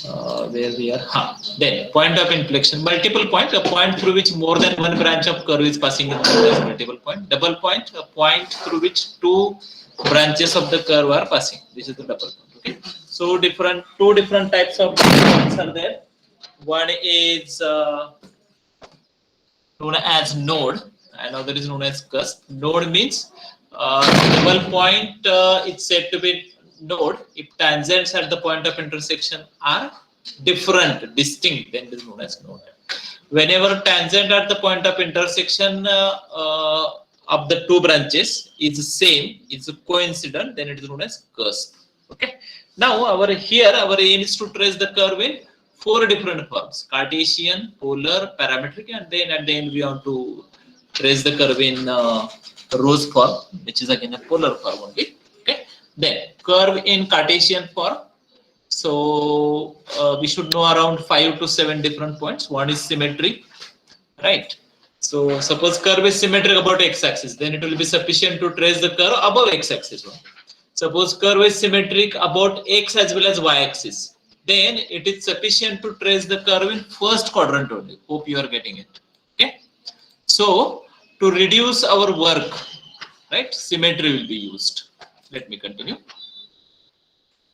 where we are. Then point of inflection, multiple point, a point through which more than one branch of curve is passing in the multiple point. Double point, a point through which two branches of the curve are passing. This is the double point. Okay. So two different types of points are there. One is known as node, and other is known as cusp. Node means double point. It's said to be node if tangents at the point of intersection are different, distinct, then it is known as node. Whenever tangent at the point of intersection of the two branches is same, is coincident, then it is known as cusp. Okay. Now our aim is to trace the curve in four different forms: Cartesian, polar, parametric, and then at the end we want to trace the curve in rose form, which is again a polar form only. Okay. Then curve in Cartesian form. So we should know around 5 to 7 different points. One is symmetry, right? So suppose curve is symmetric about x-axis, then it will be sufficient to trace the curve above x-axis. Suppose curve is symmetric about x as well as y-axis, then it is sufficient to trace the curve in first quadrant only. Hope you are getting it. Okay. So to reduce our work, right, symmetry will be used. Let me continue.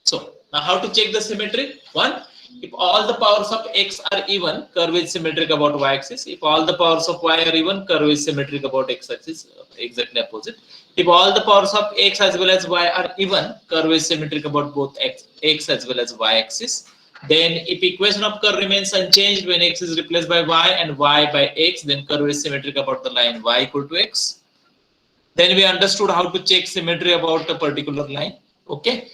So now how to check the symmetry? One, if all the powers of x are even, curve is symmetric about y-axis. If all the powers of y are even, curve is symmetric about x-axis, exactly opposite. If all the powers of x as well as y are even, curve is symmetric about both x as well as y-axis. Then if equation of curve remains unchanged when x is replaced by y and y by x, then curve is symmetric about the line y equal to x. Then we understood how to check symmetry about a particular line. Okay.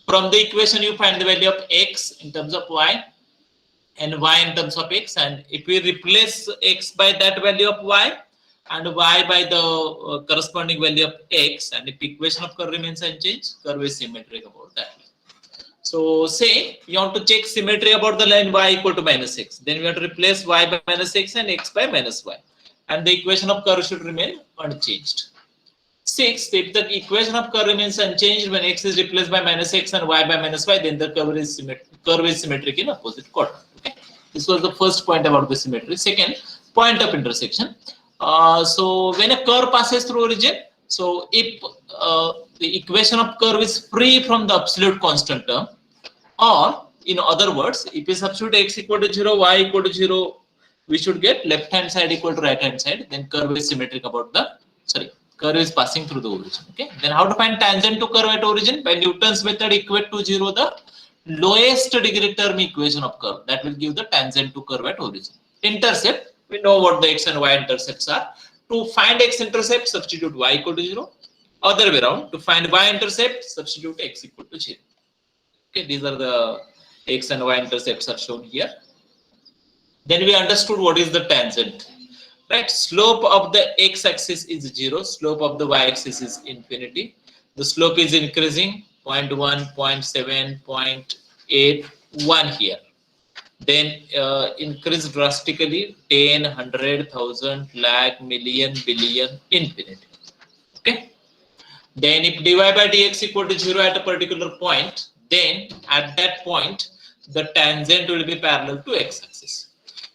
From the equation you find the value of x in terms of y and y in terms of x, and if we replace x by that value of y and y by the corresponding value of x, and if equation of curve remains unchanged, curve is symmetric about that. So say you want to check symmetry about the line y equal to minus x, then we have to replace y by minus x and x by minus y, and the equation of curve should remain unchanged. 6, if the equation of curve remains unchanged when x is replaced by minus x and y by minus y, then the curve is symmetric in opposite quadrant. Okay. This was the first point about the symmetry. Second, point of intersection. So when a curve passes through origin, so if the equation of curve is free from the absolute constant term, or in other words, if we substitute x equal to 0, y equal to 0, we should get left hand side equal to right hand side, then curve is symmetric about the, curve is passing through the origin. Okay. Then how to find tangent to curve at origin? By Newton's method, equate to 0 the lowest degree term equation of curve. That will give the tangent to curve at origin. Intercept, we know what the x and y intercepts are. To find x intercept, substitute y equal to 0. Other way around, to find y intercept, substitute x equal to 0. Okay, these are the x and y intercepts are shown here. Then we understood what is the tangent. Right, slope of the x-axis is 0, slope of the y-axis is infinity. The slope is increasing 0.1, 0.7, 0.8, 1 here. Then increase drastically 10, 100, 1000, lakh, million, billion, infinity. Okay. Then if dy by dx equal to 0 at a particular point, then at that point the tangent will be parallel to x-axis.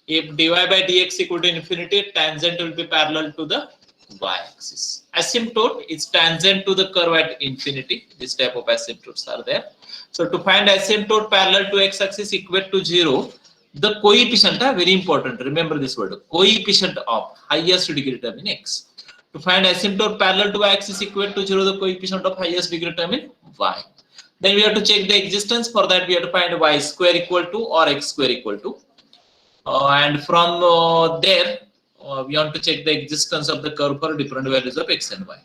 If dy by dx equal to infinity, tangent will be parallel to the y-axis. Asymptote is tangent to the curve at infinity. This type of asymptotes are there. So to find asymptote parallel to x-axis equate to 0, the coefficient, very important, remember this word, coefficient of highest degree term in x. To find asymptote parallel to y-axis equate to 0, the coefficient of highest degree term in y. Then we have to check the existence. For that we have to find y square equal to or x square equal to. And from there, we want to check the existence of the curve for different values of x and y.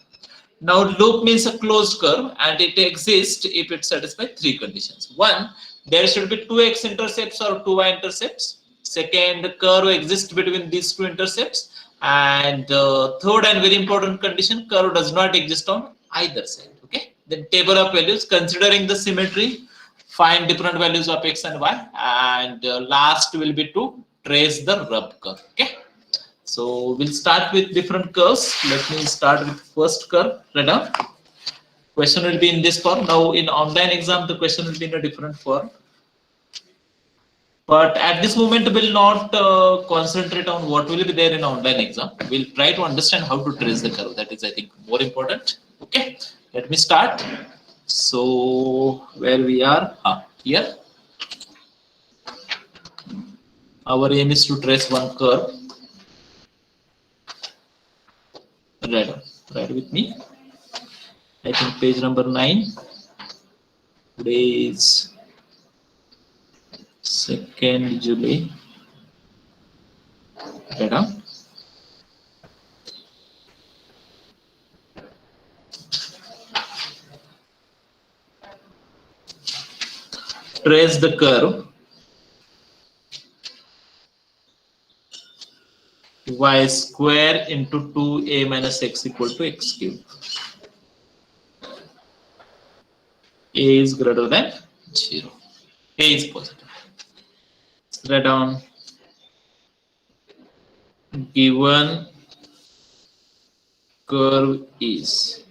Now, loop means a closed curve, and it exists if it satisfies 3 conditions. 1, there should be 2 x-intercepts or 2 y-intercepts. Second, the curve exists between these 2 intercepts. And third and very important condition, curve does not exist on either side. Okay. Then table of values, considering the symmetry, find different values of x and y. And last will be to trace the rub curve. Okay. So we'll start with different curves. Let me start with first curve. Right now, Question will be in this form. Now in online exam, the question will be in a different form. But at this moment, we'll not concentrate on what will be there in online exam. We'll try to understand how to trace the curve. That is, I think, more important. Okay, let me start. So where we are here, our aim is to trace one curve. Right with me. I think page number 9. Today is 2nd July. Right on. Trace the curve y square into 2a minus x equal to x cube. A is greater than 0. A is positive. Let's write down given curve is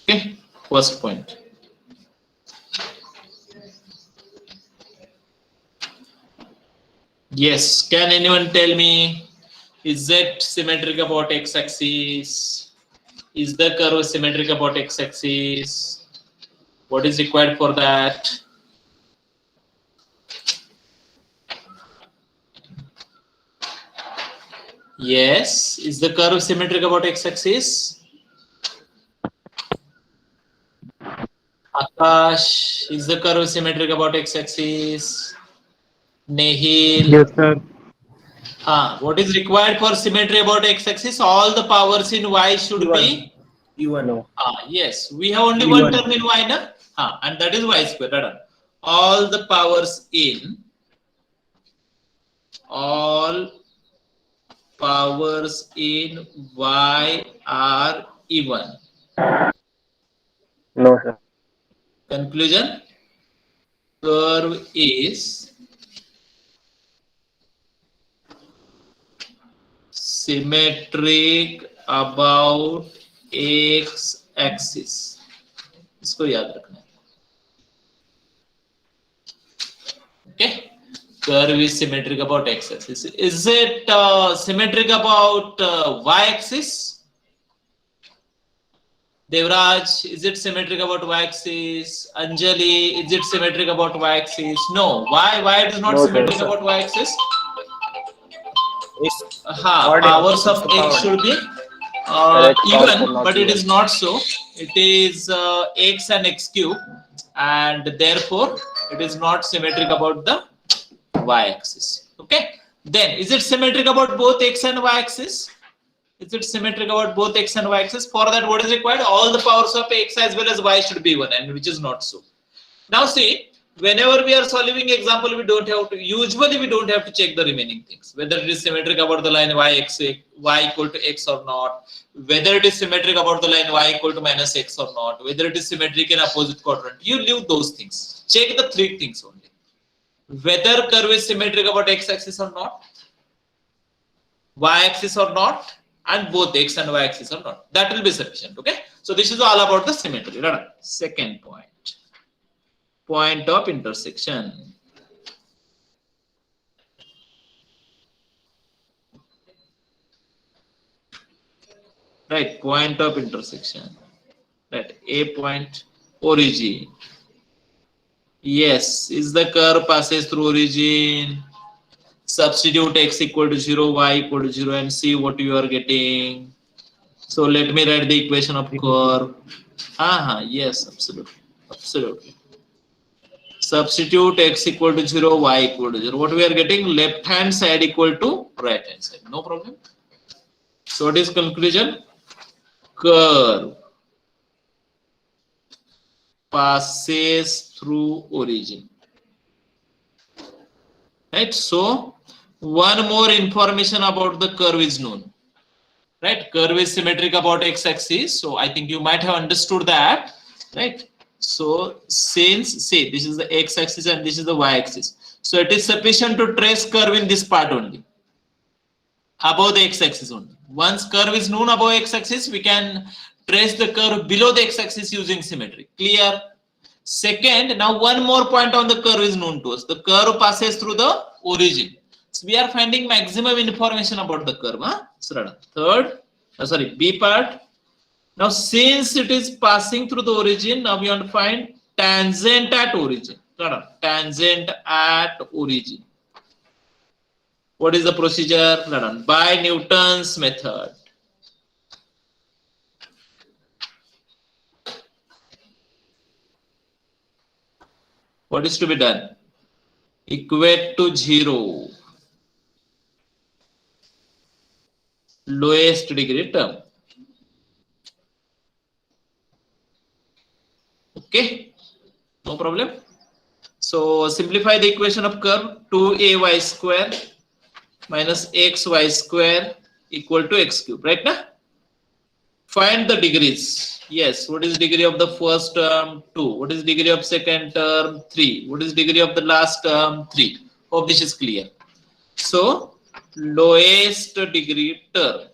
okay. First point. Yes, can anyone tell me, is Z symmetric about x-axis? Is the curve symmetric about x-axis? What is required for that? Yes, is the curve symmetric about x-axis? Akash, is the curve symmetric about x-axis? Nehil. Yes, sir. What is required for symmetry about x-axis? All the powers in y should be U1. yes, we have only one term in y, na? And that is y square. Right? All the powers in y are even. No, sir. Conclusion: curve is symmetric about x axis. इसको याद रखना है. Okay, curve is symmetric about x axis. Is it symmetric about y axis? Devraj, is it symmetric about y axis? Anjali, is it symmetric about y axis? No. Why it is not No, symmetric sir. about y axis? It's Powers of x should be even, but it is not so. It is x and x cube, and therefore it is not symmetric about the y axis. Okay. Then is it symmetric about both x and y axis? Is it symmetric about both x and y axis? For that, what is required? All the powers of x as well as y should be even, and which is not so. Now see, whenever we are solving example, we don't have to check the remaining things, whether it is symmetric about the line y equal to x or not, whether it is symmetric about the line y equal to minus x or not, whether it is symmetric in opposite quadrant. You leave those things. Check the 3 things only. Whether curve is symmetric about x axis or not, y axis or not, and both x and y axis or not. That will be sufficient. Okay. So this is all about the symmetry. Right? Second point. Point of intersection. Right, point of intersection. Right, a point, origin. Yes, is the curve passes through origin. Substitute x equal to 0, y equal to 0, and see what you are getting. So let me write the equation of curve. Yes, absolutely. Substitute x equal to 0, y equal to 0. What we are getting? Left hand side equal to right hand side. No problem. So what is conclusion? Curve passes through origin. Right. So one more information about the curve is known. Right. Curve is symmetric about x-axis. So I think you might have understood that. Right. So since say this is the x-axis and this is the y-axis. So it is sufficient to trace curve in this part only, above the x-axis only. Once curve is known above x-axis, we can trace the curve below the x-axis using symmetry. Clear? Second, now one more point on the curve is known to us. The curve passes through the origin. So we are finding maximum information about the curve. Huh? Third, B part. Now since it is passing through the origin, now we want to find tangent at origin. Tangent at origin. What is the procedure? By Newton's method. What is to be done? Equate to 0 lowest degree term. Okay, no problem. So simplify the equation of curve. 2ay square minus xy square equal to x cube, right now? Find the degrees. Yes, what is degree of the first term? 2. What is degree of second term? 3. What is degree of the last term? 3. Hope this is clear. So lowest degree term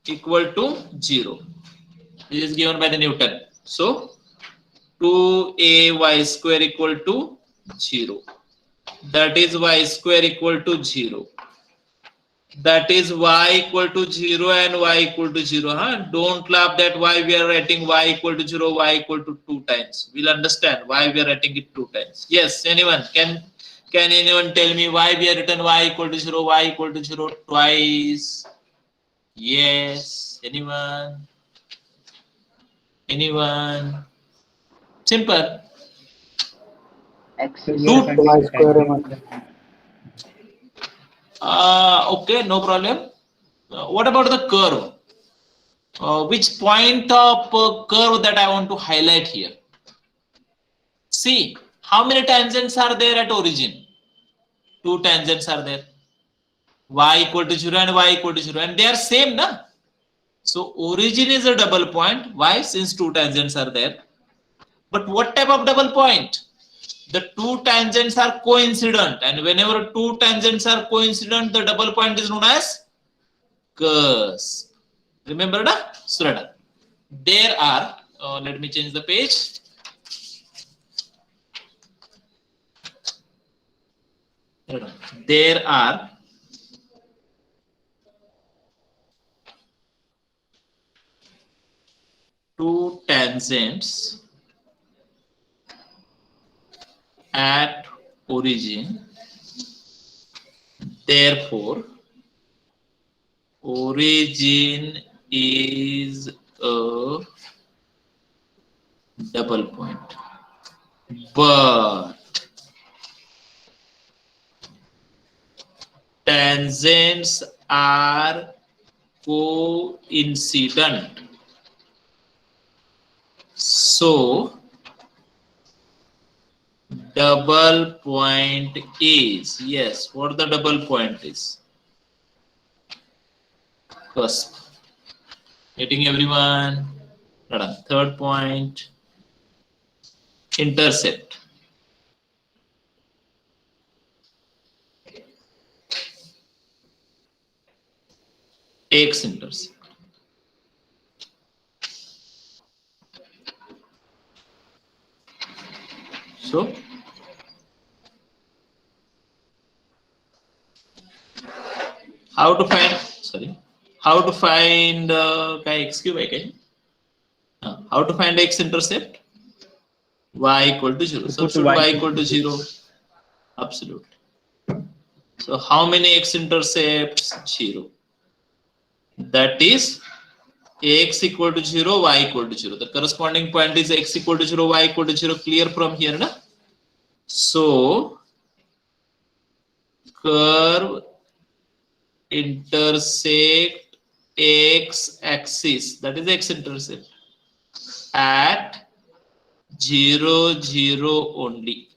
equal to 0. This is given by the Newton. So 2ay square equal to 0. That is y square equal to 0. That is y equal to 0 and y equal to 0. Huh? Don't laugh that why we are writing y equal to 0, y equal to 2 times. We'll understand why we are writing it 2 times. Yes, anyone? Can anyone tell me why we are written y equal to 0, y equal to 0 twice? Yes, anyone? Anyone? Simple. Okay, no problem. What about the curve? Which point of curve that I want to highlight here? See, how many tangents are there at origin? 2 tangents are there. Y equal to 0 and y equal to 0, and they are same, na? So origin is a double point. Why? Since 2 tangents are there. But what type of double point? The 2 tangents are coincident, and whenever 2 tangents are coincident, the double point is known as cusp. Remember that? Surada. There are, let me change the page. There are two tangents at origin. Therefore, origin is a double point. But tangents are coincident. So double point is, yes, what the double point is? Cusp. Getting everyone? Third point, intercept. X-intercept. So how to find, how to find x cube again? How to find x-intercept? Y equal to 0. Substitute y equal to 0. Absolutely. So how many x-intercepts? 0. That is x equal to 0, y equal to 0. The corresponding point is x equal to 0, y equal to 0. Clear from here, na? So curve intersect x-axis, that is x-intercept, at 0, 0 only.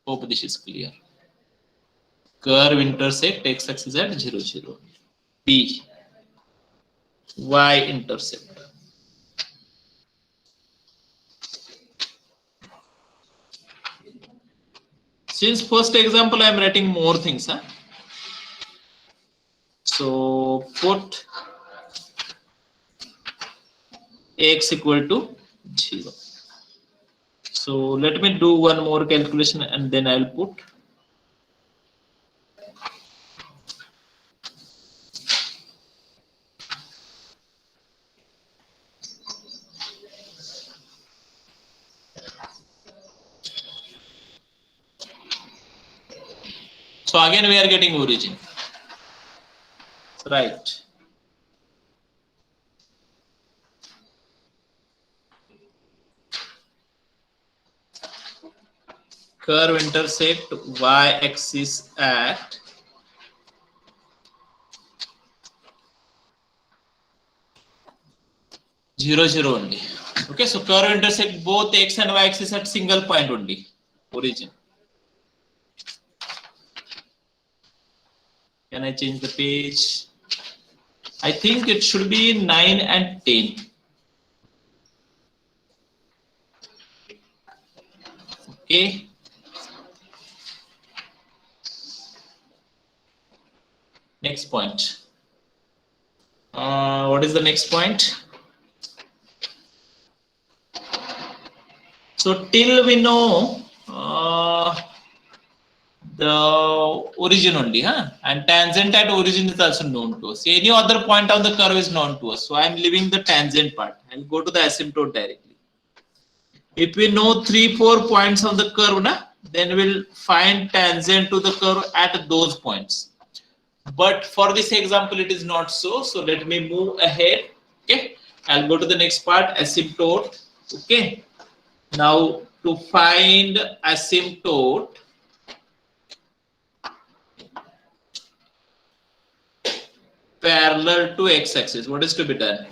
Hope this is clear. Curve intersect x-axis at 0, 0. B. Y-intercept. Since first example I am writing more things, huh? So put x equal to 0. So let me do one more calculation and then I'll put. So again we are getting origin, right? Curve intersect y-axis at zero zero only. Okay, so curve intersect both x and y-axis at single point only. Origin. Can I change the page? I think it should be 9 and 10. Okay. Next point. What is the next point? So till we know the origin only, huh? And tangent at origin is also known to us. Any other point on the curve is known to us. So I am leaving the tangent part. I'll go to the asymptote directly. If we know 3-4 points on the curve, then we'll find tangent to the curve at those points. But for this example, it is not so. So let me move ahead. Okay, I'll go to the next part, asymptote. Okay, now to find asymptote, parallel to x-axis, what is to be done?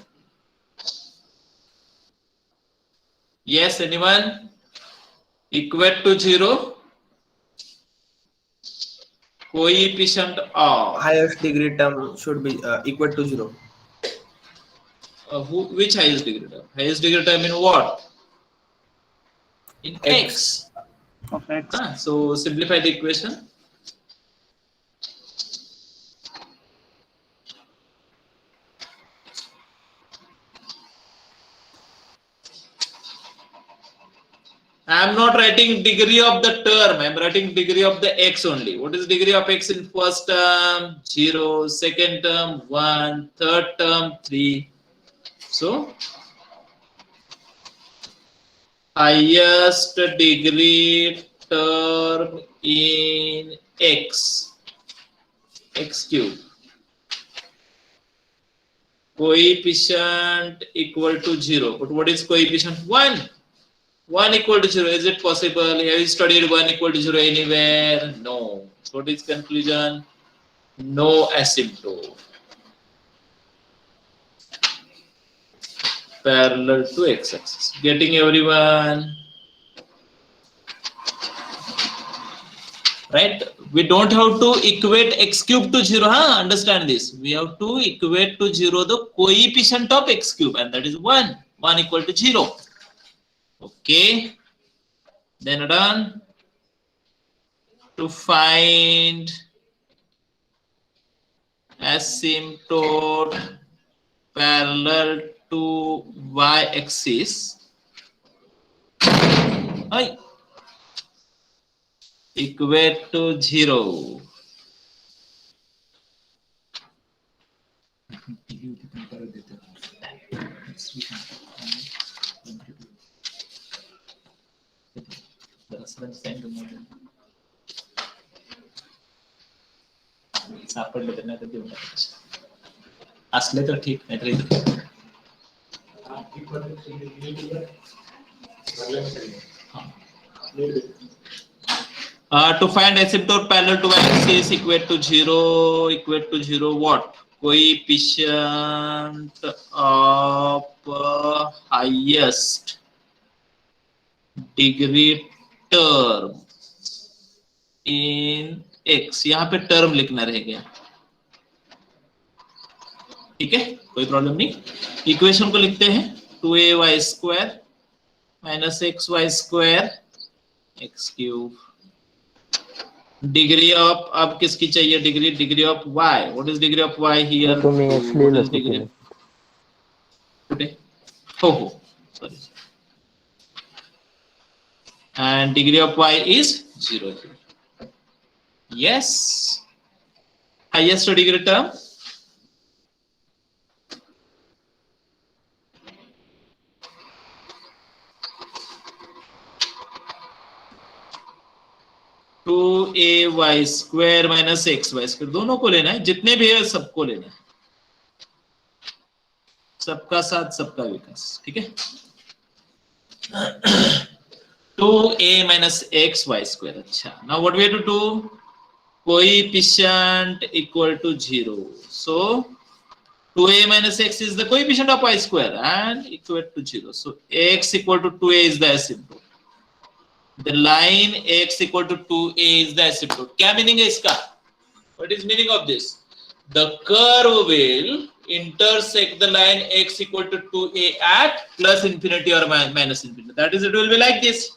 Yes, anyone? Equate to 0. Coefficient of highest degree term should be equal to 0. Which highest degree term? Highest degree term in what? In x. Of x. So simplify the equation. I am not writing degree of the term. I am writing degree of the x only. What is degree of x in first term? 0. Second term 1. Third term 3. So highest degree term in x cube. Coefficient equal to 0. But what is coefficient? 1. 1 equal to 0. Is it possible? Have you studied 1 equal to 0 anywhere? No. So what is conclusion? No asymptote. Parallel to x-axis. Getting everyone? Right? We don't have to equate x cube to 0. Understand this. We have to equate to 0 the coefficient of x cube, and that is 1. 1 equal to 0. Okay. Then done. To find asymptote parallel to y-axis. Equate to 0. सापडले तर नाही तर देऊन टाकायचे असले तर ठीक नाही तर to find asymptote parallel to y-axis equate to 0 what? Coefficient of highest degree term in x. यहाँ पे टर्म लिखना रहेगा. ठीक है, कोई प्रॉब्लम नहीं. इक्वेशन को लिखते हैं 2ay square minus xy square x cube degree of, अब किसकी चाहिए degree? Degree of y. What is degree of y here? तुम्ही What x लिहिलं is degree? तिथे. कुठे? हो, sorry. And degree of y is 0. Yes. Highest degree term. Two A Y square minus X Y square, दोनों को लेना है, जितने भी है सबको लेना है. सबका साथ सबका विकास. ठीक है. Two A minus X Y square. अच्छा, now what we have to do? Coefficient equal to 0. So 2a minus x is the coefficient of y square and equal to 0. So x equal to 2a is the asymptote. The line x equal to 2a is the asymptote. क्या meaning है इसका? What is meaning of this? The curve will intersect the line x equal to 2a at plus infinity or minus infinity. That is, it will be like this.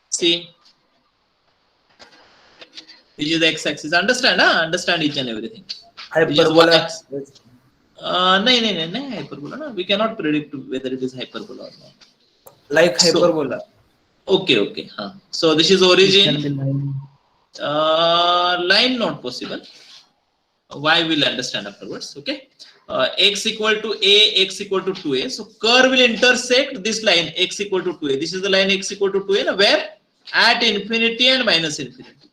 See, this is the x-axis. Understand? Huh? Understand each and everything. Hyperbola. नहीं hyperbola ना. We cannot predict whether it is hyperbola or not. Like hyperbola. Okay. हाँ. So this is origin. Line not possible. Y will understand afterwards. Okay. X equal to a, x equal to 2a. So curve will intersect this line x equal to 2a. This is the line x equal to 2a. Where? At infinity and minus infinity.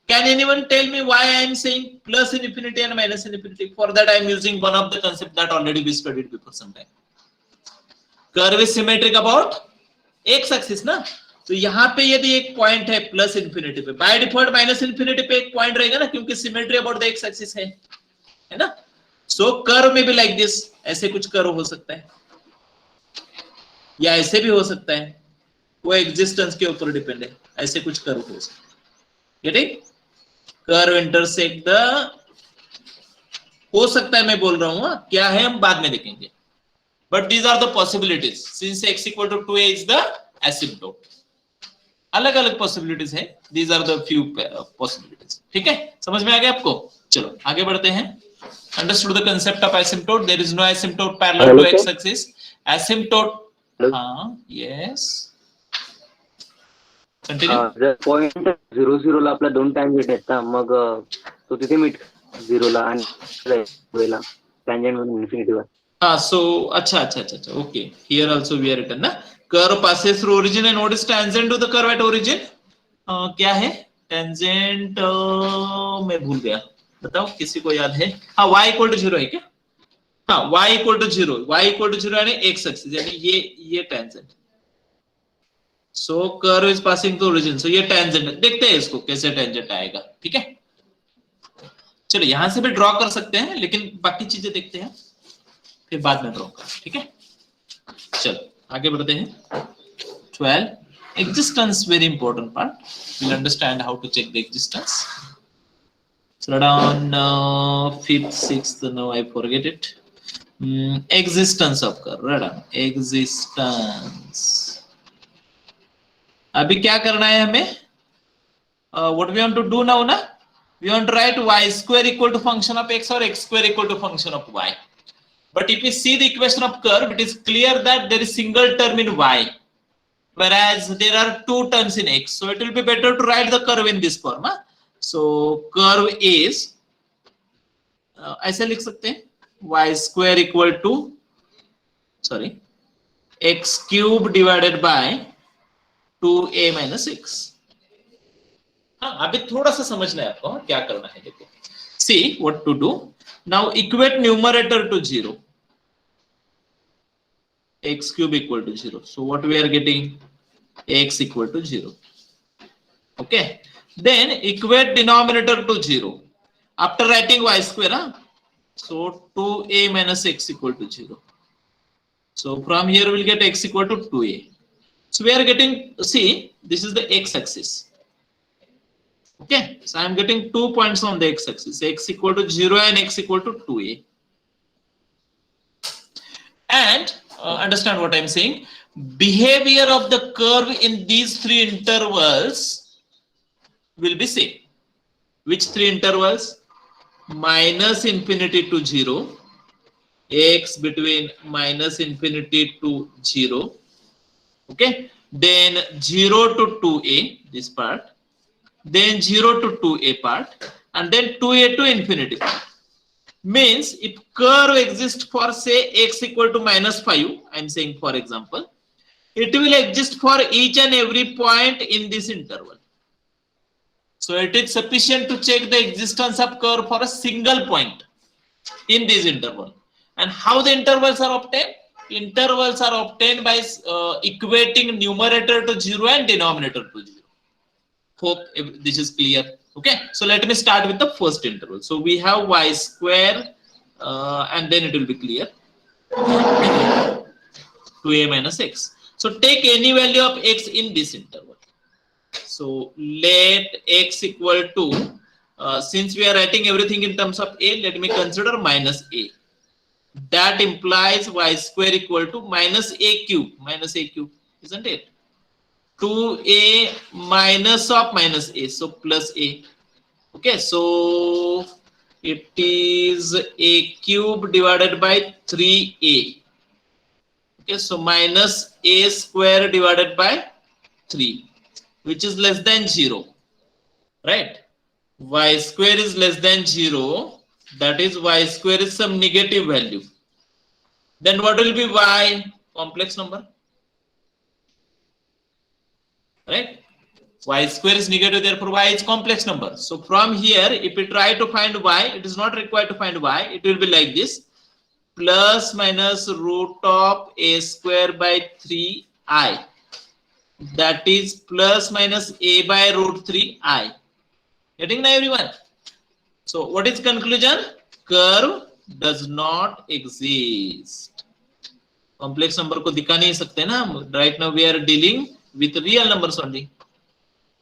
Can anyone tell me why I am saying plus infinity and minus infinity? For that I am using one of the concepts that already we studied before some time. Curve is symmetric about x-axis ना. तो यहाँ पे यदि एक point है plus infinity पे, by default minus infinity पे एक पॉइंट रहेगा ना, क्योंकि symmetry about the x axis है ना. सो कर्व में भी लाइक दिस, ऐसे कुछ कर्व हो सकता है या ऐसे भी हो सकता है, वो एग्जिस्टेंस के ऊपर डिपेंड है. ऐसे कुछ कर्व हो सकता है. गेटिंग? कर्व इंटरसेक्ट द, हो सकता है, मैं बोल रहा हूं क्या है हम बाद में देखेंगे. But these are the possibilities since x equal to 2a is the asymptote. अलग अलग पॉसिबिलिटीज है. These are the few possibilities. ठीक है, समझ में आ गया आपको? चलो आगे बढ़ते हैं. Understood the concept of asymptote. There is no asymptote parallel to x axis. Asymptote, हां, यस, जर पॉइंट 0 0 ला आपला दोन टँजेंट आहेत ना, मग तो तिथे मीट 0 ला आणि वेला टँजेंट म्हणून इन्फिनिटी वर. हाँ, so अच्छा, okay. Here also we are written ना. Curve passes through origin and what is tangent to the curve at origin? क्या है tangent? मैं भूल गया, बताओ किसी को याद है? हाँ, y equal to 0 है क्या? हाँ, y equal to 0. Y equal to 0 यानी x axis, यानी ये tangent. So curve is passing through origin. So ये tangent. देखते हैं इसको कैसे tangent आएगा. ठीक है, चलो यहां से भी ड्रॉ कर सकते हैं, लेकिन बाकी चीजें देखते हैं फिर बाद में ड्रॉ कर. ठीक है, चलो आगे बढ़ते हैं. 12 existence, very important part. We'll understand how to check the existence. So on 5th 6th, no, I forget it. Existence of curve. Right on. Existence. अभी क्या करना है हमें? What we want to do now ना? We want to write y square equal to function of x or x square equal to function of y. But if you see the equation of curve, it is clear that there is single term in y, whereas there are two terms in x. So it will be better to write the curve in this form. So curve is, ऐसे लिख सकते हैं, y square equal to, sorry, x cube divided by 2a minus x. हाँ, अभी थोड़ा सा समझना है आपको क्या करना है. देखो, see what to do. Now equate numerator to 0. X cube equal to 0. So what we are getting? X equal to 0. Okay. Then equate denominator to 0. After writing y square, so 2a minus x equal to 0. So from here we'll get x equal to 2a. So we are getting, see, this is the x axis. Okay, so I am getting 2 points on the x axis, x equal to 0 and x equal to 2a. And understand what I am saying. Behavior of the curve in these three intervals will be same. Which three intervals? Minus infinity to 0, x between minus infinity to 0, okay, then 0 to 2a, this part, then 0 to 2a part, and then 2a to infinity part. Means if curve exists for say x equal to minus 5, I'm saying for example, it will exist for each and every point in this interval. So it is sufficient to check the existence of curve for a single point in this interval. And how the intervals are obtained? Intervals are obtained by equating numerator to 0 and denominator to 0. Hope this is clear. Okay, so let me start with the first interval. So we have y square and then it will be clear. 2a minus x. So take any value of x in this interval. So let x equal to, since we are writing everything in terms of a, let me consider minus a. That implies y square equal to minus a cube, isn't it? 2a minus of minus a, so plus a. Okay, so it is a cube divided by 3a. Okay, so minus a square divided by 3, which is less than 0, right? Y square is less than 0, that is y square is some negative value. Then what will be y? Complex number, right? Y square is negative, therefore y is complex number. So from here, if we try to find y, it is not required to find y, it will be like this: plus minus root of a square by 3i. That is plus minus a by root 3i. Getting now everyone? So what is conclusion? Curve does not exist. Complex number को दिखा नहीं सकते ना. Right now we are dealing with real numbers only.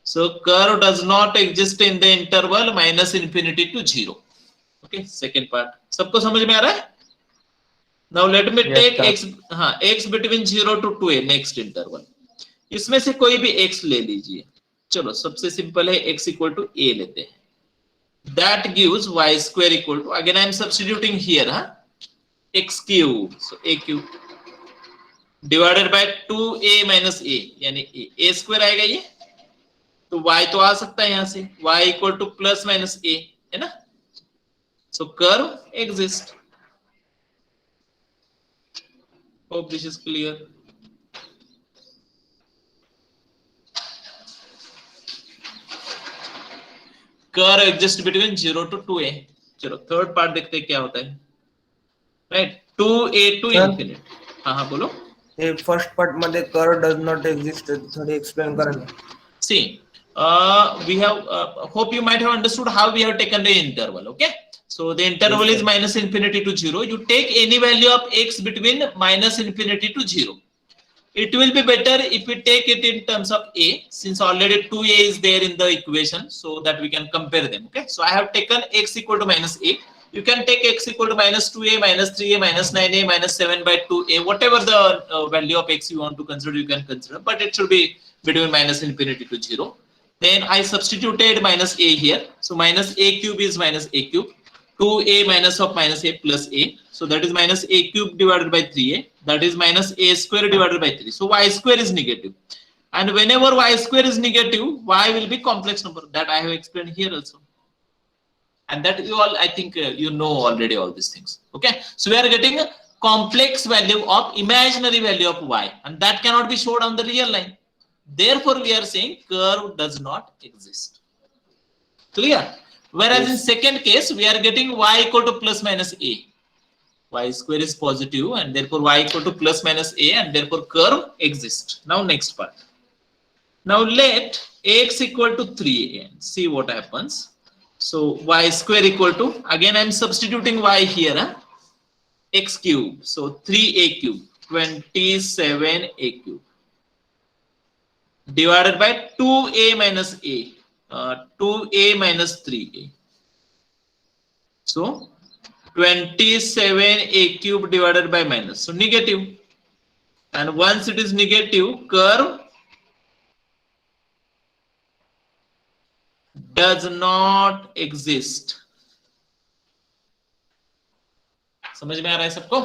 So curve does not exist in the interval minus infinity to 0. Okay, second part. सबको समझ में आ रहा है? Now let me take x, x between 0 to 2a, next interval. इसमें से कोई भी x ले लीजिए. चलो सबसे सिंपल है x equal to a लेते हैं. That gives y square equal to, again I am substituting here, x cube, so a cube divided by 2a minus a, यानी a square आएगा ये, तो y तो आ सकता है यहाँ से, y equal to plus minus a, है ना? So curve exists. Hope this is clear. Curve exists between 0 to 2a. चलो थर्ड पार्ट देखते हैं क्या होता है. Right, 2a to infinity. हाँ बोलो. हे फर्स्ट पार्ट मध्ये कर्व डज नॉट एक्झिस्ट, थोडी एक्सप्लेन करा ना. See, we have hope you might have understood how we have taken the interval. Okay, so the interval is minus infinity to 0. You take any value of x between minus infinity to 0. It will be better if we take it in terms of a, since already 2a is there in the equation, so that we can compare them. Okay, so I have taken x equal to minus a. You can take x equal to minus 2a, minus 3a, minus 9a, minus 7 by 2a, whatever the value of x you want to consider, you can consider, but it should be between minus infinity to 0. Then I substituted minus a here, so minus a cube is minus a cube, 2a minus of minus a plus a, so that is minus a cube divided by 3a, that is minus a square divided by 3. So y square is negative, and whenever y square is negative, y will be complex number. That I have explained here also, and that you all, I think you know already all these things. Okay, so we are getting a complex value of imaginary value of y, and that cannot be showed on the real line. Therefore we are saying curve does not exist. Clear? Whereas in second case, we are getting y equal to plus minus a. Y square is positive, and therefore y equal to plus minus a, and therefore curve exists. Now next part. Now let x equal to 3a and see what happens. So y square equal to, again I am substituting y here, x cube. So 3a cube, 27a cube divided by 2a minus a. 2a minus 3a. So 27a cube divided by minus, so negative, and once it is negative, curve does not exist. समझ में आ रहा है सबको?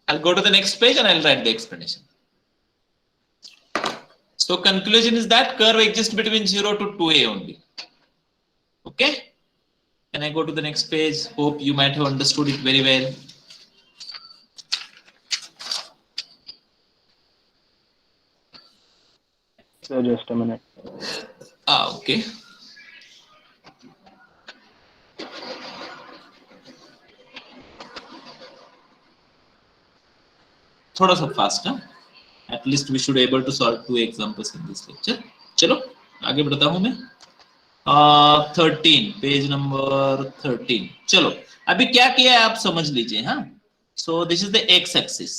I'll go to the next page and I'll write the explanation. So conclusion is that curve exists between 0 to 2a only. Okay? Can I go to the next page? Hope you might have understood it very well. So just a minute. Okay. थोड़ा सा fast है. At least we should able to solve 2 examples in this lecture. चलो आगे बढ़ता हूं मैं. 13 page number 13. चलो अभी क्या किया है आप समझ लीजिए. हाँ, so this is the x axis.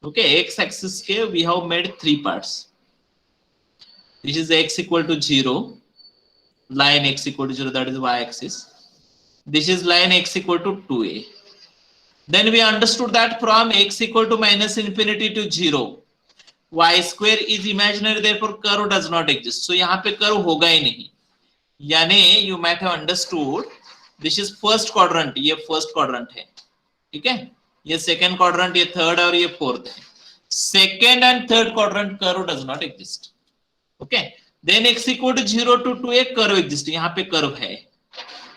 Okay, x axis के we have made 3 parts. This is x equal to 0, line x equal to 0, that is y axis. This is line x equal to 2a. Then we understood that from x equal to minus infinity to 0, y square is imaginary, therefore curve does not exist. So यहाँ पे curve होगा ही नहीं. यानी you might have understood this is first quadrant, ये first quadrant है, ठीक है, ये second quadrant, ये third और ये fourth है. Second and third quadrant curve does not exist. Okay, then x equal to 0 to 2a curve exist, यहाँ पे curve है.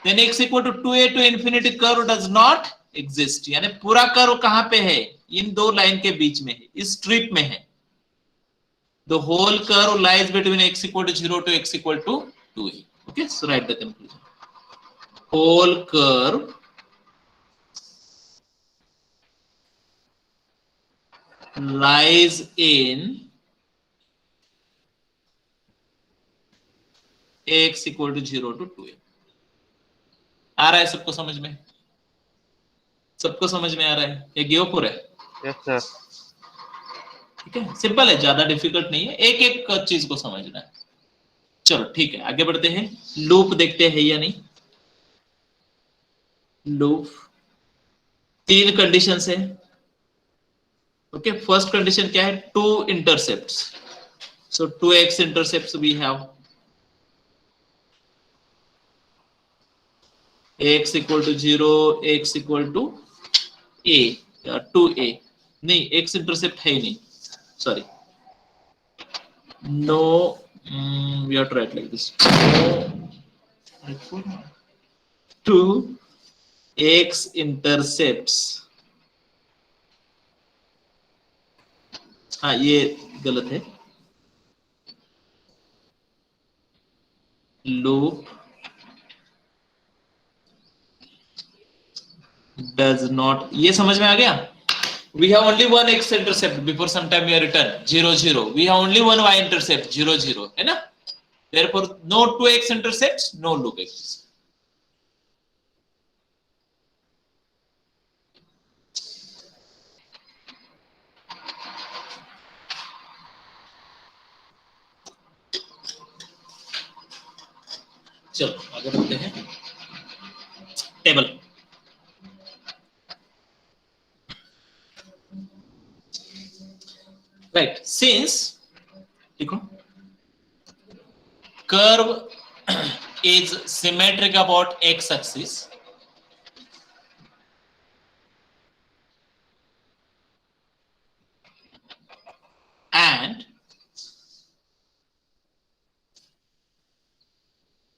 Then x equal to 2a to infinity curve does not exist. यानी पूरा curve कहाँ पे है? इन दो लाइन के बीच में है, इस स्ट्रिप में है. The whole curve lies between x equal to 0 to x equal to 2a. Okay, so write the conclusion. Whole curve lies in x equal to 0 to 2a. आ रहा है सबको समझ में? सबको समझ में आ रहा है? ये गियोपुर है? Yes sir. ठीक है, सिंपल है, ज्यादा डिफिकल्ट नहीं है, एक एक चीज को समझना है. चलो ठीक है, आगे बढ़ते हैं. लूप देखते हैं या नहीं. लूप 3 कंडीशंस है. ओके, फर्स्ट कंडीशन क्या है? 2 intercepts. So 2x intercepts we have. x equal to 0, x equal to a, 2a. नहीं, x इंटरसेप्ट है ही नहीं, sorry. No, we have to write like this. No, 2 x intercepts. हाँ, ये गलत है. Loop does not, ये समझ में आ गया? We have only one x intercept. Before some time we have written 0 0. We have only one y intercept 0 0, है ना? Therefore no 2x intercepts, no loop exists. चलो आगे बढ़ते हैं. टेबल. Right, since देखो curve is symmetric about x axis, and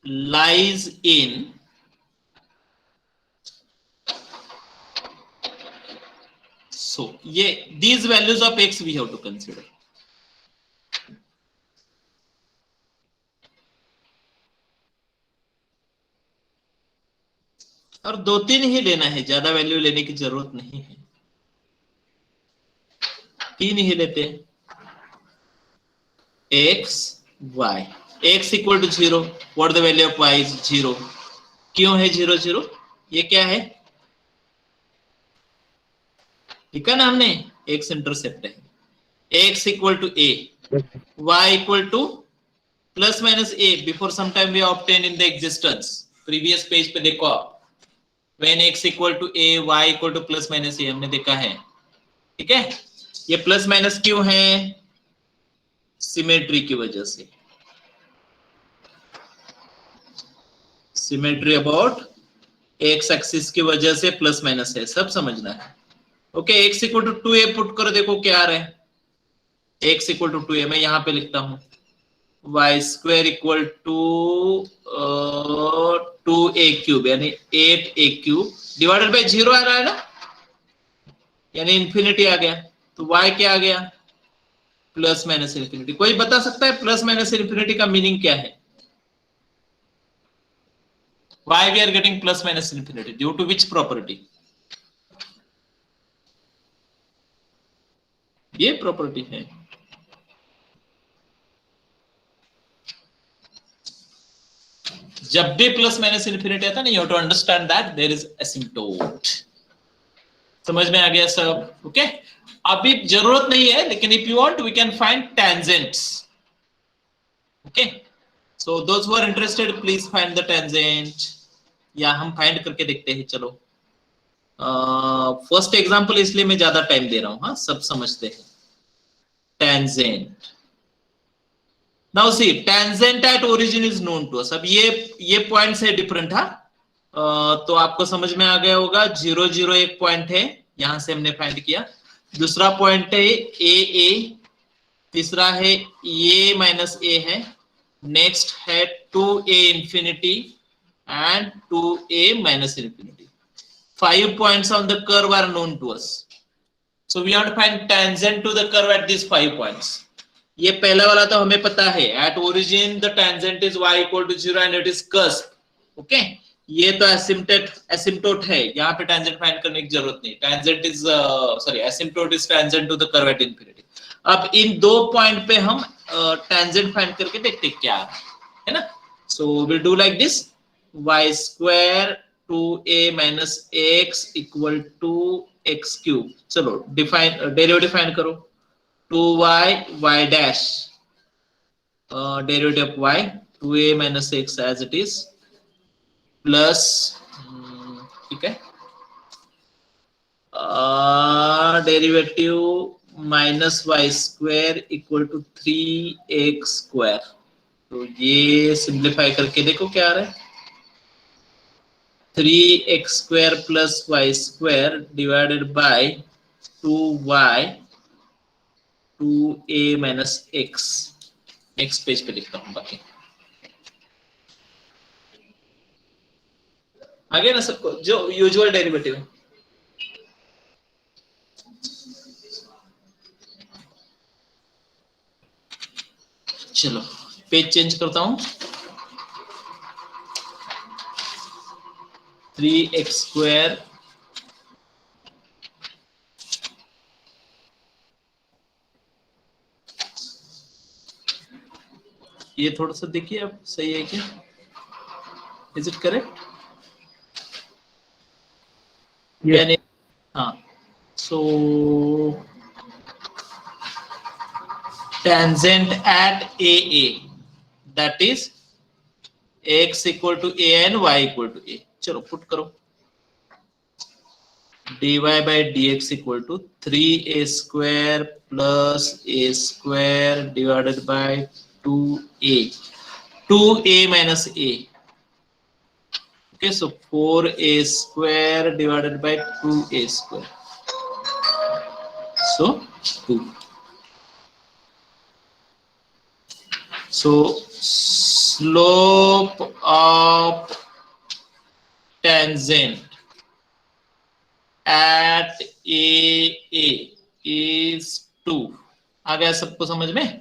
lies in so ये these values of x we have to consider. और 2-3 ही लेना है, ज्यादा वैल्यू लेने की जरूरत नहीं है. 3 ही लेते हैं. x y, x equal to 0, what the value of y is 0. क्यों है 0 0? ये क्या है? लिखा ना हमने, x इंटरसेप्ट है. x equal to a, y equal to plus minus a. Before some time we obtained in the existence. Previous page पे देखो आप. When x equal to a, y equal to plus minus a हमने देखा है. ठीक है, ये plus minus क्यों है? सिमेट्री की वजह से. सिमेट्री अबाउट एक्स एक्सिस की वजह से प्लस माइनस है, सब समझना है। Okay, x equal to 2a put करो, देखो क्या आ रहा है। एक्स इक्वल टू 2a, मैं यहां पे लिखता हूं y square equal to 2a cube यानी 8a क्यूब डिवाइडेड बाई 0 आ रहा है ना, यानी इंफिनिटी आ गया। तो y क्या आ गया, प्लस माइनस इंफिनिटी। कोई बता सकता है प्लस माइनस इंफिनिटी का मीनिंग क्या है? Why we are getting plus minus infinity? Due to which property? ये प्रॉपर्टी है। जब भी प्लस माइनस इंफिनिटी आता है ना, you have to understand that there is asymptote. समझ में आ गया सब? ओके, अभी जरूरत नहीं है, लेकिन if you want we can find tangents. Okay, so those who are interested please find the tangent, या हम फाइंड करके देखते हैं। चलो, फर्स्ट एग्जांपल इसलिए मैं ज्यादा टाइम दे रहा हूं, हाँ सब समझते हैं। Tangent, now see tangent at origin is known to us. अब ये पॉइंट्स है डिफरेंट, हाँ तो आपको समझ में आ गया होगा। 0 0 एक पॉइंट है, यहां से हमने फाइंड किया। दूसरा पॉइंट है ए, तीसरा है ए माइनस ए है, नेक्स्ट है 2a infinity and 2a minus infinity. 5 points on the curve are known to us, so we have to find tangent to the curve at these 5 points. ये पहला वाला तो हमें पता है, at origin the tangent is y equal to 0 and it is cusp. Okay, ये तो asymptote है, यहाँ पे टेंजेंट फाइंड करने की जरूरत नहीं। Tangent is asymptote is tangent to the curve at infinity. अब इन दो पॉइंट पे हम टेंजेंट फाइंड करके देखते क्या है ना। So will do like this, y square 2a minus x equal to x cube. चलो डिफाइन डेरिवेटिव फाइंड करो। 2y y dash derivative of y 2a minus x as it is plus, ठीक है, derivative minus y square equal to 3x square. तो ये simplify करके देखो क्या आ रहा है। 3x square plus y square divided by 2y 2a minus x। Next page पे लिखता हूं, बाकी आगे ना सबको जो यूजुअल डेरिवेटिव है। चलो पेज चेंज करता हूं। 3x स्क्वायर ये थोड़ा सा देखिए अब सही है क्या, इज इट करेक्ट? यानी हाँ, सो tangent at AA, that is x equal to a and y equal to a। चलो पुट करो, dy by dx equal to 3a square plus a square divided by 2a minus a। Okay, so 4a square divided by 2a square, so 2। So slope of tangent at AA is 2। आ गया सबको समझ में?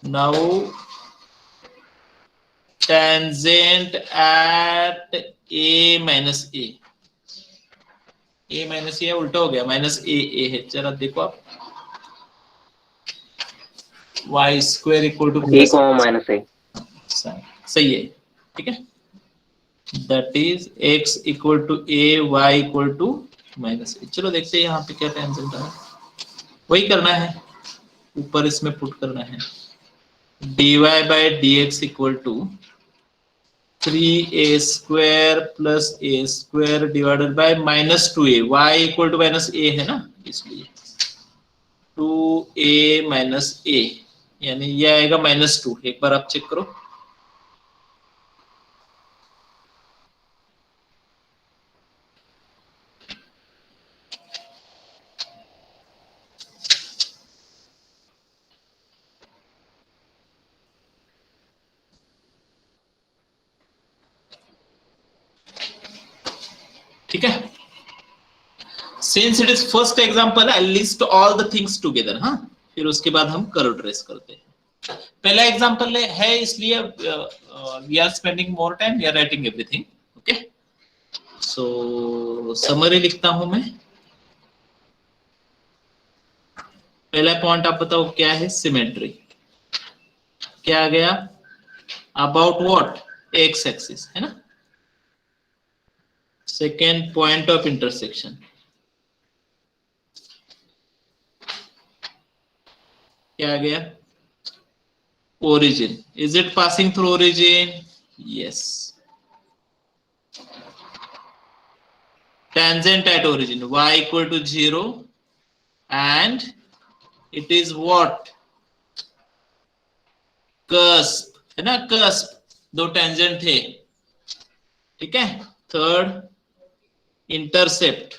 Now tangent at A minus A, A minus A उल्टा हो गया, minus A है। जरा देखो आप, y square equal to a minus a, सही है, ठीक है। That is x equal to a, y equal to minus a। चलो देखते हैं यहाँ पे क्या टेंजेंट है, वही करना है, ऊपर इसमें पुट करना है। dy by dx equal to 3a square plus a square divided by minus 2a, y equal to minus a है ना, इसलिए 2a माइनस a, यानी ये आएगा -2। एक बार आप चेक करो, ठीक है. Since it is first example, I'll list all the things together. हाँ, फिर उसके बाद हम कर्व ट्रेस करते हैं. पहला एग्जांपल है इसलिए we are spending more time, we are writing everything. Okay. So summary लिखता हूं मैं. पहला पॉइंट आप बताओ क्या है? सिमेट्री. क्या आ गया? About what? एक्स एक्सिस, है ना. Second, point of intersection. क्या आ गया? Origin. Is it passing through origin? Yes. Tangent at origin y equal to 0 and it is what? cusp, है ना. cusp, दो टेंजेंट थे. ठीक है. Third, intercept.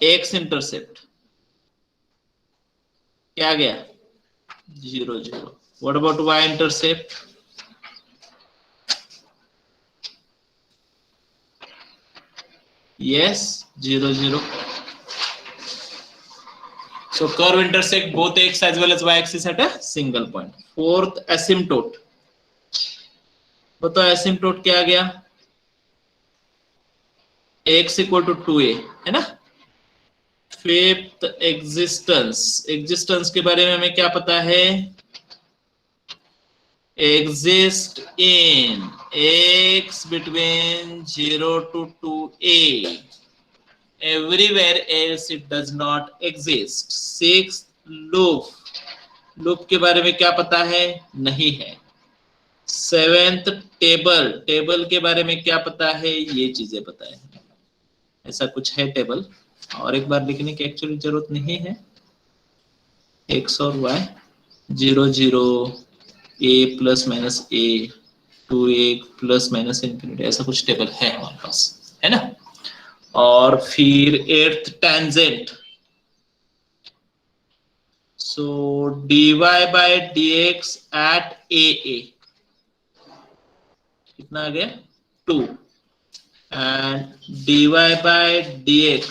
एक्स इंटरसेप्ट क्या आ गया? 0 0. What about y intercept? yes 0 0. so curve intersect both x as well as y axis at a single point. fourth, asymptote. बताओ asymptote क्या आ गया? x equal to 2a, है ना. Fifth, existence. एग्जिस्टेंस के बारे में हमें क्या पता है? exist in x between 0 to 2a. everywhere else it does not exist. sixth, loop. loop के बारे में क्या पता है? नहीं है. Seventh, table. टेबल के बारे में क्या पता है? ये चीजें पता है. ऐसा कुछ है टेबल. और एक बार लिखने की एक्चुअली जरूरत नहीं है. x और y 0 0 a plus minus a 2a plus minus infinity, ऐसा कुछ टेबल है हमारे पास, है ना. और फिर eighth, tangent. So dy by dx at a कितना आ गया? 2. and dy by dx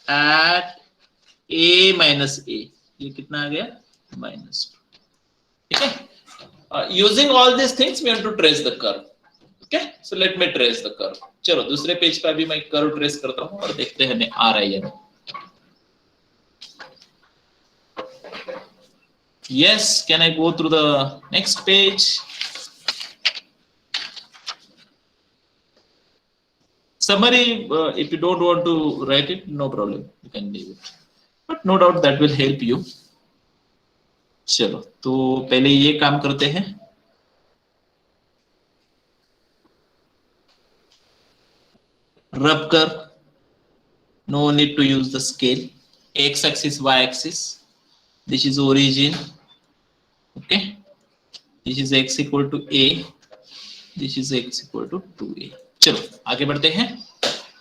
at a minus a, ये कितना आ गया? -2. ठीक है. Using all these things we want to trace the curve. Okay, so let me trace the curve. चलो दूसरे page पर भी मैं कर्व ट्रेस करता हूँ और देखते हैं आ रहा है या नहीं. Yes, can I go through the next page? Summary, if you don't want to write it, no problem, you can leave it, but no doubt that will help you. चलो तो पहले ये काम करते हैं. रब कर. No need to use the scale. X axis, y axis. This is origin. Okay. This is x equal to a. This is x equal to 2a. चलो आगे बढ़ते हैं.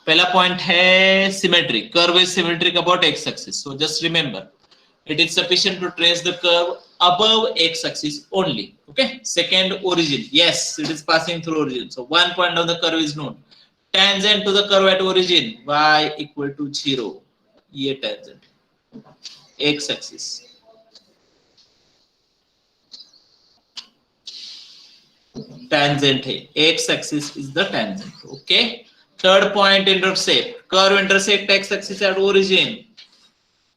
पहला पॉइंट है symmetry. Curve is symmetric about x axis. So just remember it is sufficient to trace the curve above x axis only. Okay. Second, origin. Yes, it is passing through origin. So one point of the curve is known. Tangent to the curve at origin y equal to 0. ये tangent x axis. Tangent है. X axis is the tangent. Okay. Third point, intercept. Curve intersect x axis at origin.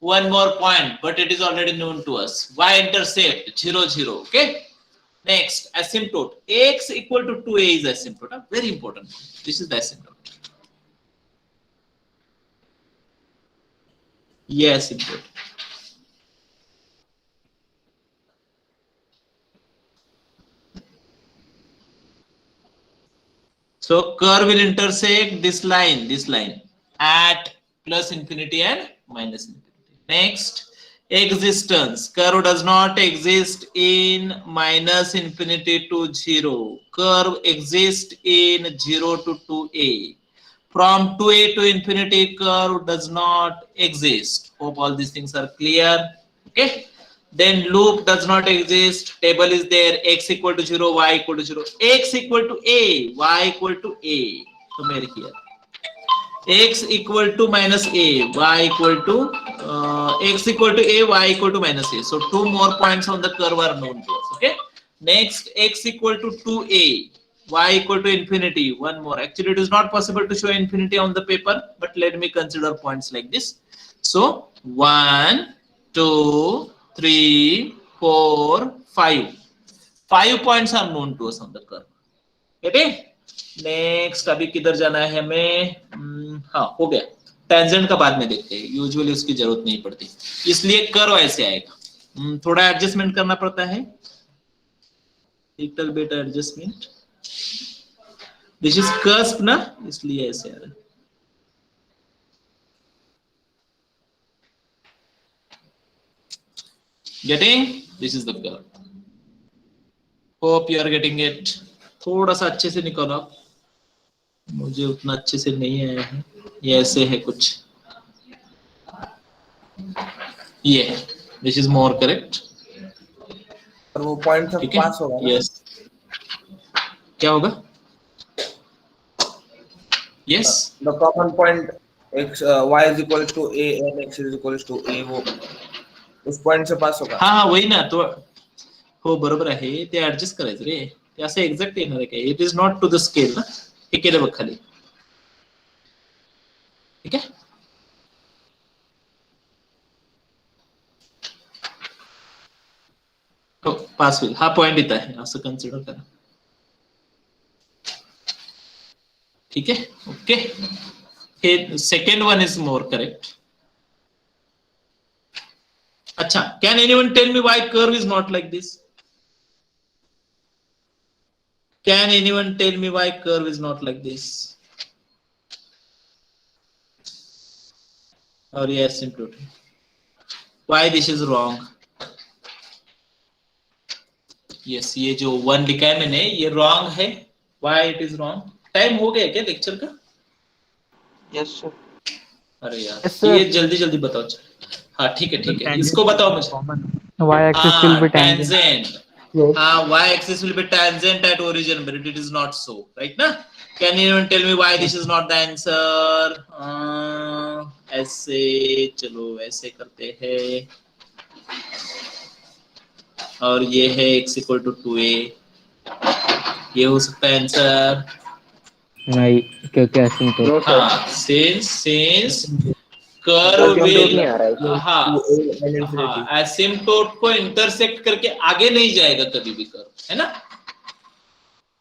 One more point, but it is already known to us. Y intercept 0 0. Okay. Next, asymptote. X equal to 2a is asymptote. Very important. This is the asymptote. Yes, asymptote. So curve will intersect this line at plus infinity and minus infinity. Next, existence. Curve does not exist in minus infinity to 0. Curve exists in 0 to 2a. From 2a to infinity, curve does not exist. Hope all these things are clear. Okay. then loop does not exist, table is there, x equal to 0, y equal to 0, x equal to a, y equal to a. So here x equal to minus a, y equal to x equal to a, y equal to minus a. So two more points on the curve are known to us. Okay, next x equal to 2a, y equal to infinity. One more. Actually it is not possible to show infinity on the paper, but let me consider points like this. So 1 2 3 4 5 points are known to us on the curve. Okay, next अभी किधर जाना है हमें? हाँ हो गया. Tangent का बाद में देखते हैं, यूजुअली उसकी जरूरत नहीं पड़ती, इसलिए कर्व ऐसे आएगा. थोड़ा एडजस्टमेंट करना पड़ता है, little bit adjustment. This is curve ना, इसलिए ऐसे आ रहा है. Getting? This is the curve. Hope you are getting it. थोड़ा सा अच्छे से निकालो आप, मुझे उतना अच्छे से नहीं आया है. ये ऐसे है कुछ, ये दिस इज मोर करेक्ट. और वो पॉइंट सब ठीक है, पास होगा ना? यस. क्या होगा? Yes, the common point x y is equal to a and x is equal to a, वो उस पॉइंट से पास होगा. हा हा वही ना. तो हो बरोबर आहे, ते ऍडजस्ट करायचं रे. ते असं एक्झॅक्ट येणार आहे काय? It is not to the scale ना. हे केलं बघ खाली. ठीक आहे, हो पास होईल. हा पॉइंट इथं आहे असं कन्सिडर करा. ठीक आहे, ओके. हे second one is more correct. अच्छा, can anyone tell me why curve is not like this? Can anyone tell me why curve is not like this? Or yes, asymptotic. Why this is wrong? Yes, ये जो one लिखा है मैंने, ये wrong है. Why it is wrong? Time हो गया क्या लेक्चर का? Yes sir. अरे यार, Yes, sir. ये जल्दी जल्दी बताओ. हाँ ठीक है ठीक है, इसको बताओ मुझे. Y axis will be tangent. Tangent. Yes. Y axis will be tangent at origin, but it is not so, right? Na? Can anyone tell me why this is not the answer? ऐसे चलो ऐसे करते हैं, और ये है x equal to 2a. ये हो सकता है आंसर. नहीं, क्योंकि asymptote. नो सर, हाँ, since कर्व Asymptote विल, नहीं आ रहा है. हाँ To a and infinity. हाँ, एसिम्प्टोट को इंटरसेक्ट करके आगे नहीं जाएगा कभी भी कर्व, है ना.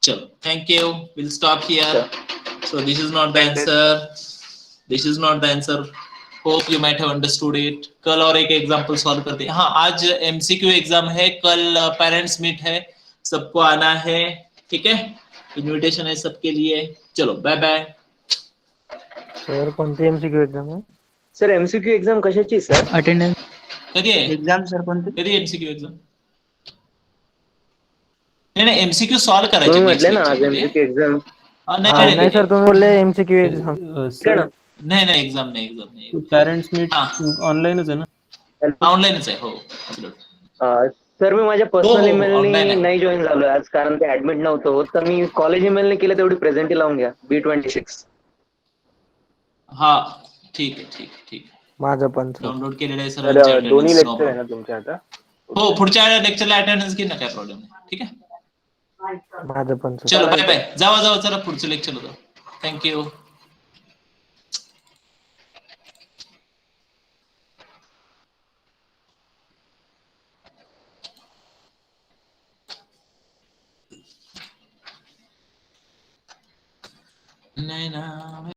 चलो, thank you, will stop here. So this is not the answer, this is not the answer. Hope you might have understood it. कल और एक एग्जांपल सॉल्व करते हैं. हाँ, आज एमसीक्यू एग्जाम है, कल पेरेंट्स मीट है, सबको आना है. ठीक है, इन्विटेशन है सबके लिए. चलो बाय बाय. सर कोणती MCQ एक्झाम आहे? सर एमसीक्यू एक्झाम कशाची सर? अटेंडन्स. कधी आहे एग्जाम सर कोणते? कधी एमसीक्यू एक्झाम? नाही नाही, एमसीक्यू सॉल्व करायचे तुम्ही next म्हटले ना आज lecture मध्ये. MCQ exam. नाही सर, तुम्ही बोलले MCQ एक्झाम. नाही नाही, एक्झाम नाही, एक्झाम नाही. पेरेंट्स मीट हा. ऑनलाईनच आहे ना? ऑनलाईनच आहे. हो, absolute. सर मी माझ्या हो, पर्सनल हो, online ईमेलनी आहे. नाही जॉईन झालोय आज, कारण ते ऍडमिट नव्हतं होत. तर मी कॉलेज ईमेलने केलं तेवढी प्रेझेंटी लावून घ्या. B26. हा ठीक आहे ठीक आहे ठीक आहे. माझं पण सर. डाउनलोड केलेलं आहे तर सर्वांचे दोन्ही attendance. लेक्चर आहे ना तुमचे आता? हो, पुढच्या लेक्चरला अटेंडन्स घे ना, काय प्रॉब्लेम नाही. ठीक आहे, माझं पण सर. चलो बाय बाय. जावा जावा, चला पुढचं लेक्चर होतं. थँक्यू. नाही ना.